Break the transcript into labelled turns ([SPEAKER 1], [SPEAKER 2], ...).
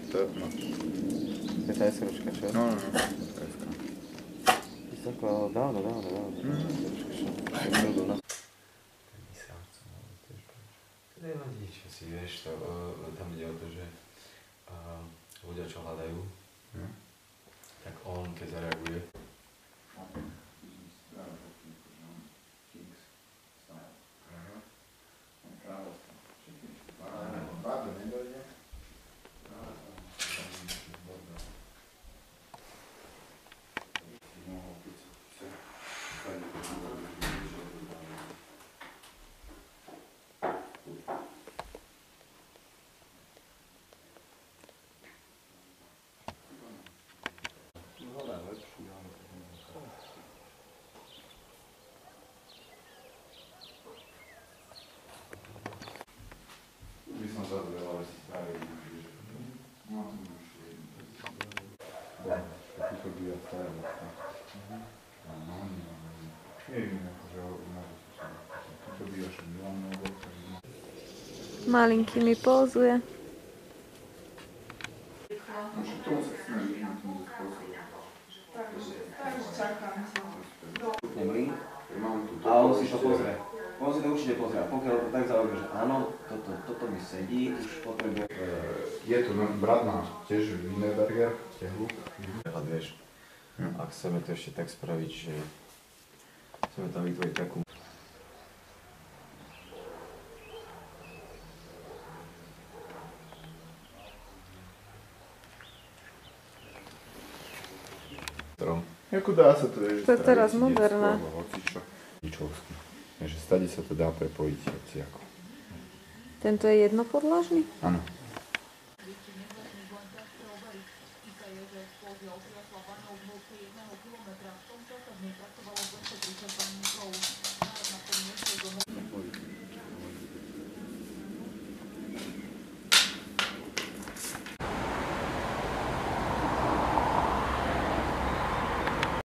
[SPEAKER 1] To, no.
[SPEAKER 2] To je tá SROčka, čo?
[SPEAKER 1] No, SK.
[SPEAKER 2] Vysoko, dávno. SROčka, čo?
[SPEAKER 3] To nevadí, čo si vieš, to, tam ide o to, že ľudia, čo hľadajú, tak on, keď zareaguje, by som sa veľa vecí spravil, že no, to máš
[SPEAKER 1] Taký to býva staré vlastne. No, neviem, akože ty to bývaš v Milano,
[SPEAKER 4] Malinký mi pózuje.
[SPEAKER 2] Nemlí. A on si to pozrie. On si to určite pozrie. A pokiaľ to tak zaujíma, že áno, toto mi sedí, už potrebuje.
[SPEAKER 1] Je tu brat má tiež Wienerberger, tehlu.
[SPEAKER 3] vieš, ak chceme to ešte tak spraviť, že chceme tam vytvoriť takú
[SPEAKER 1] Jako dá sa to,
[SPEAKER 4] To je teraz moderné.
[SPEAKER 1] Hocičo. Ničovský. Takže stade sa to dá prepojiť hociako.
[SPEAKER 4] Tento je jednopodlažný?
[SPEAKER 1] Áno.